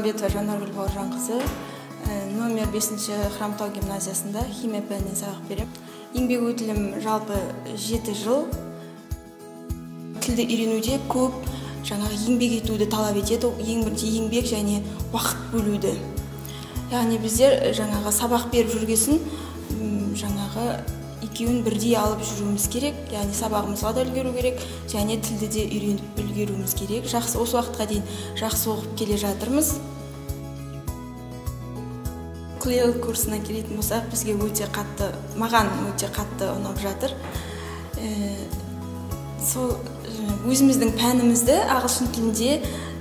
Нұрмағамбетова Жанаргүл Бауыржанқызы, номер 5-ші Хромтау гимназиясында химия пәнінен сабақ берем. Еңбек өтілім жалпы 7 жыл. Тілді үйренуде көп еңбек етуді талап етеді. Ең бірінші еңбек және уақыт бөлуді. Яғни біздер сабақ беріп жүргесін екеуін бірдей алып жүруіміз керек. Яғни сабағымызға да үлгеру керек, және тілді де үйреніп үлгеруіміз керек. Жақсы, осы уақытқа дейін жақсы оқып келе жатырмыз. Клейл курсына келетін болсақ, маған өте қатты ұнап жатыр. Сол өзіміздің пәнімізді ағылшын тілінде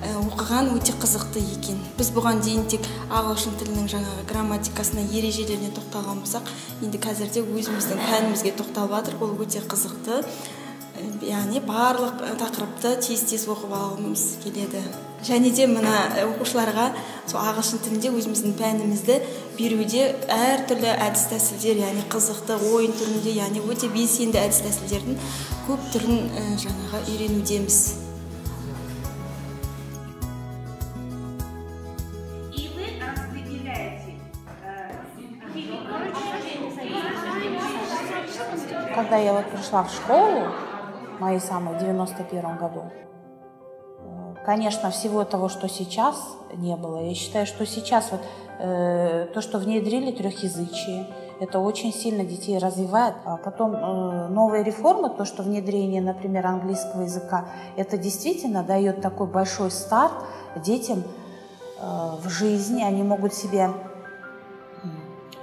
оқыған өте қызықты екен. Біз бұған дейін тек ағылшын тілінің грамматикасына, ережелеріне тоқталған болсақ, енді қазірде өзіміздің пәнімізге тоқталып жатыр. Ол өте қызықты. Яғни барлық тақырыпты тез оқып алғымыз келеді. Және де мына оқушыларға сол ағылшын тілінде өзіміздің пәнімізді беруде әртүрлі әдіс тәсілдер, яғни қызықты ойын түрінде, яғни өте белсенді әдіс тәсілдердің көп түрін үйренудеміз. Когда я пришла в школу, моей самой, в 91 году, конечно, всего того, что сейчас, не было. Я считаю, что сейчас то, что внедрили трехязычие, это очень сильно детей развивает. А потом новые реформы, то, что внедрение, например, английского языка, это действительно дает такой большой старт детям в жизни. Они могут себя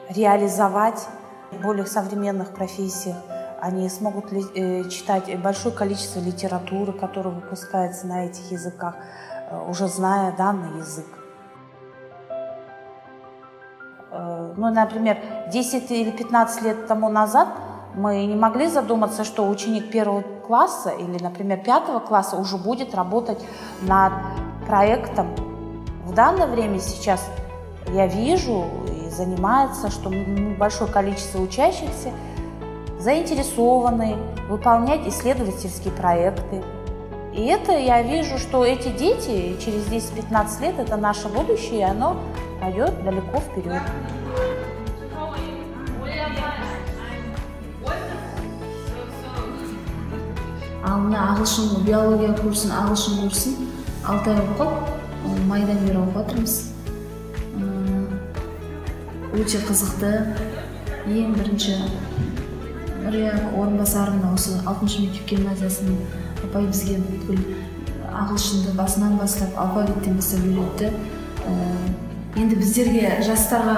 реализовать в более современных профессиях. Они смогут читать большое количество литературы, которая выпускается на этих языках, уже зная данный язык. Ну, например, 10 или 15 лет тому назад мы не могли задуматься, что ученик 1 класса или, например, 5 класса уже будет работать над проектом. В данное время сейчас я вижу и занимается, что большое количество учащихся заинтересованы выполнять исследовательские проекты. И это я вижу, что эти дети через 10-15 лет, это наше будущее, и оно пойдет далеко вперед. Мына ағылшын биология курсын, ағылшын курсын 6 ай оқып, майдан бері оқып жатырмыз. Өте қызықты. Ең бірінші орынбасарымның осы 6-шы мектеп гимназиясының апай бізге бүткіл ағылшынды басынан бастап алфавиттен бастап үйретті. Енді біздерге жастарға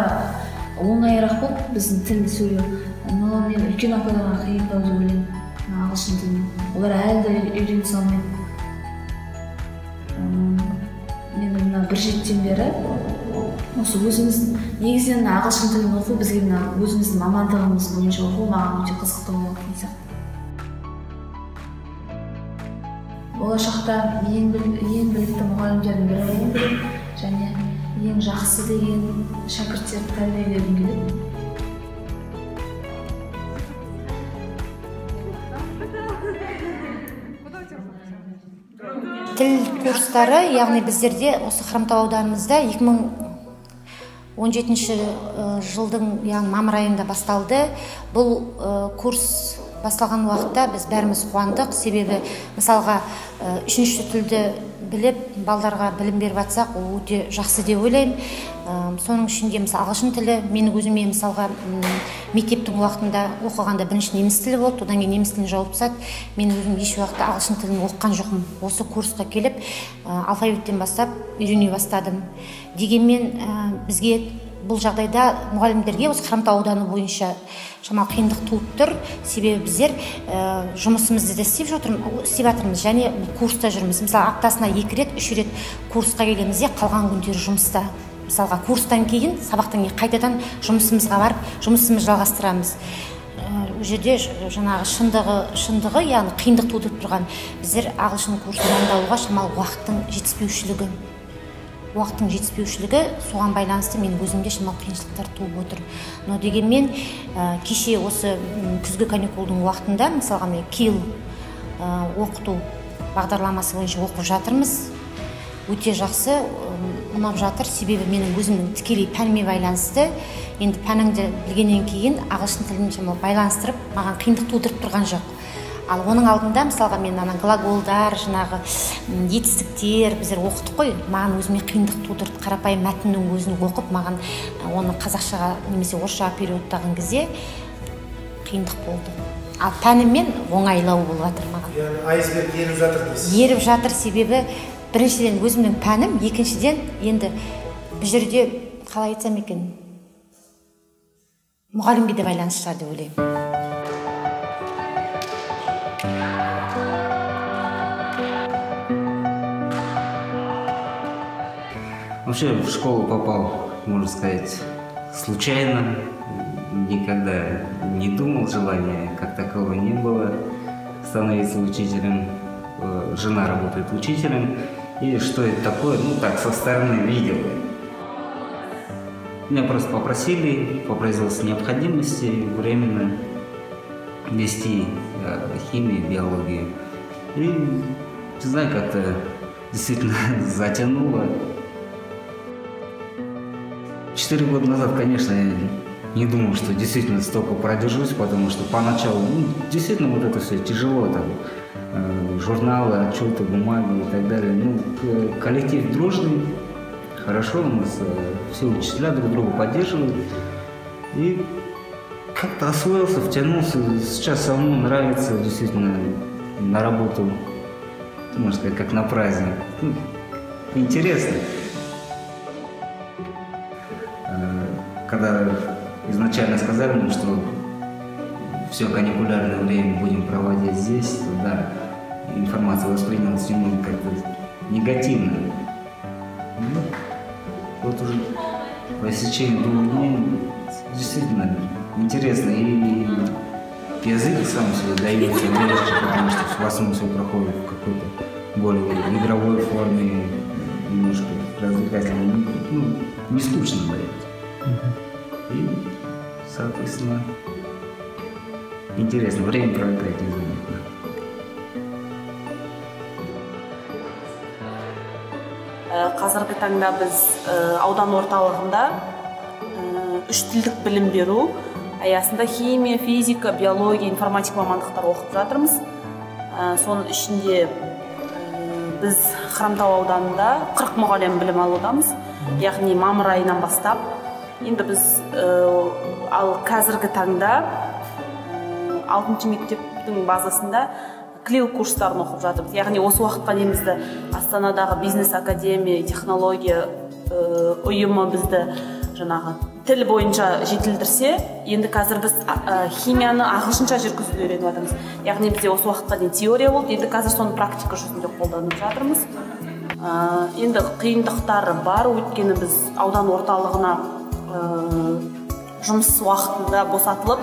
оңайырақ болды біздің тілді сөйлеу. Но мен үлкен апайларға қиындау деп ойлаймын ағылшын тілін. Олар әлі де үйрене салмайды. Мен мына 1 жылдан бері осы өзіміздің негізінен ағылшын тілін оқу бізге өзіміздің мамандығымыз бойынша оқу маған өте қызықты болатын сияқты. Болашақта ең білікті мұғалімдердің бірі болғым келеді және ең жақсы деген шәкірттерді тәрбиелегім келеді. Тіл курстары, яғни біздерде осы Хромтау ауданымызда 2017 жылдың мамыр айында басталды. Бұл курс басталған уақытта біз бәріміз қуандық, себебі мысалға 3-ші тілді біліп, балдарға білім беріп жатсақ, ол өте жақсы деп ойлаймын. Соның ішінде ағылшын тілі, мен өзіме мысалға мектептің уақытында оқығанда бірінші неміс тілі болды, одан кейін неміс тілін жауып тастады. Мен өзім еш уақытта ағылшын тілін оқыған жоқпын. Осы курсқа келіп, алфавиттен бастап үйрене бастадым. Дегенмен бізге бұл жағдайда мұғалімдерге осы Хромтау ауданы бойынша шамалы қиындық туып тұр. Себебі біздер жұмысымызды да істеп жатырмыз және курста жүрміз. Мысалы, аптасына 2 рет, 3 рет курсқа келемізде, қалған күндері жұмыста. Мысалға, курстан кейін, сабақтан кейін қайтадан жұмысымызға барып, жұмысымызды жалғастырамыз. Ол жерде шындығы, яғни қиындық тудырып тұрған біздер ағылшын курсын дайындалуға шамалы уақыттың жетіспеушілігі соған байланысты мен өзімде шамалы қиыншылықтар туып отыр. Но дегенмен кеше осы күзгі каникулдың уақытында мысалға мен KIL оқыту бағдарламасы бойынша оқып жатырмыз. Өте жақсы, ұнап жатыр, себебі менің өзімнің тікелей пәніме байланысты. Енді пәніңді білгеннен кейін ағылшын тілін байланыстырып, маған қиындық тудырып тұрған жоқ. Ал оның алдында, мысалға, мен глаголдар, жаңағы етістіктер біздер оқыдық қой, маған өзіме қиындық тудырды. Қарапайым мәтіннің өзін оқып, маған оны қазақшаға немесе орысшаға переводтаған кезде қиындық болды. Ал пәнімен оңайлау болып жатыр маған. Айсберг еріп жатыр дейсіз? Еріп жатыр, себебі біріншіден өзімнің пәнім, екіншіден енді бұл жерде қалай айтсам екен, мұғалімге де байланысты шығар деп ойлаймын. Вообще в школу попал, можно сказать, случайно. Никогда не думал, желания как такового не было становиться учителем. Жена работает учителем. И что это такое, ну так, со стороны видел. Меня просто попросили по производству необходимости временно вести химию, биологию. И, не знаю, как-то действительно затянуло. 4 года назад, конечно, я не думал, что действительно столько продержусь, потому что поначалу, действительно, вот это все тяжело, там, журналы, отчеты, бумаги и так далее. Коллектив дружный, хорошо, у нас все учителя друг друга поддерживают. И как-то освоился, втянулся. Сейчас самому нравится действительно на работу, можно сказать, как на праздник. Интересно. Когда изначально сказали нам, что все каникулярное время будем проводить здесь, то да, информация воспринималась немного как-то негативно. Вот уже по истечении 2 дней действительно интересно, и язык сам себе дается легче, потому что в основном все проходит в какой-то более игровой форме, немножко развлекательной, не скучно дается. И, соответственно, интересно, время пролетает незаметно. Қазіргі таңда біз аудан орталығында 3 тілдік білім беру аясында химия, физика, биология, информатика мамандықтар оқып жатырмыз. Соның ішінде біз Хромтау ауданында 40 мұғалім білім алудамыз, яғни мамыр айынан бастап. Енді біз ал қазіргі таңда 6-шы мектептің базасында клеил курстарын оқып жатырмыз. Яғни осы уақытқа дейін бізді Астанадағы бизнес академия, технология ұйымы бізді жаңағы тіл бойынша жетілдірсе, енді қазір біз химияны ағылшынша жүргізуді үйреніп жатырмыз. Яғни бізде осы уақытқа дейін теория болды, енді қазір соны практика жүзінде қолданып жатырмыз. Енді қиындықтары бар, өйткені біз аудан орталығына жұмыс уақытында босатылып,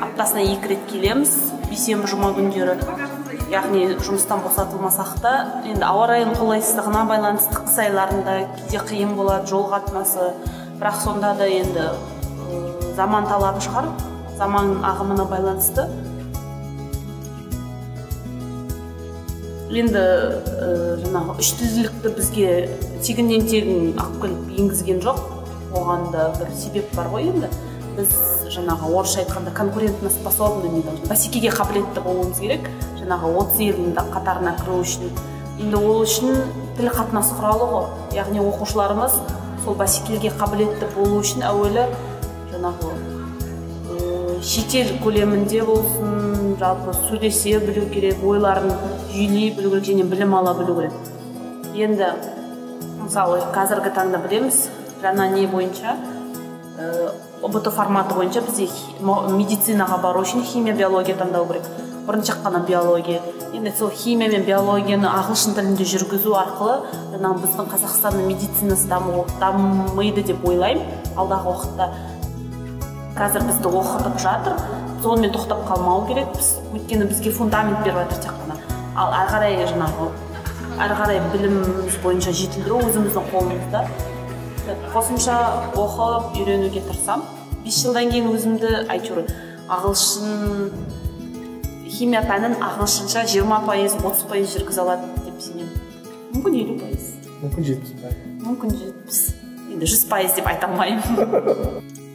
аптасына 2 рет келеміз, бейсенбі жұма күндері. Яғни жұмыстан босатылмасақ та, енді ауа райының қолайсыздығына байланысты қыс айларында кейде қиын болады, жол қатынасы. Бірақ сонда да енді заман талабы шығар, заман ағымына байланысты. Енді жаңағы 3 тілділікті бізге тегіннен тегін алып келіп енгізген жоқ. Оған да бір себеп бар ғой енді. Біз жаңағы орысша айтқанда конкурентно способны, бәсекеге қабілетті болуымыз керек. Жаңағы 30 елдің қатарына кіру үшін. Енді ол үшін тіл қатынас құралы ғой. Яғни оқушыларымыз сол бәсекеге қабілетті болу үшін әуелі жаңағы шетел көлемінде болсын, жалпы сөйлесе білу керек, ойларын жүйелей білу керек және білім ала білу керек. Енді мысалы қазіргі таңда білеміз, жаңа не бойынша ОБТ форматы бойынша бізде медицинаға бару үшін химия, биология таңдау керек. Бірінші қана биология. Енді сол химия мен биологияны ағылшын тілінде жүргізу арқылы біздің Қазақстанның медицинасы дамиды деп ойлаймын. Алдағы уақытта қазір бізді оқытып жатыр. Сонымен тоқтап қалмау керек. Өйткені бізге фундамент беріп жатыр тек қана. Ал ары қарай біліміміз бойынша жетілдіру өзіміздің қолымызда. Қосымша оқып үйренуге тырысам. 5 жылдан кейін өзімді әйтеуір ағылшын химия пәнін ағылшынша 20%, 30% жүргізе алады деп сенемін. Мүмкін 50%. Мүмкін 70%. мүмкін біз енді 100% деп айта алмаймын.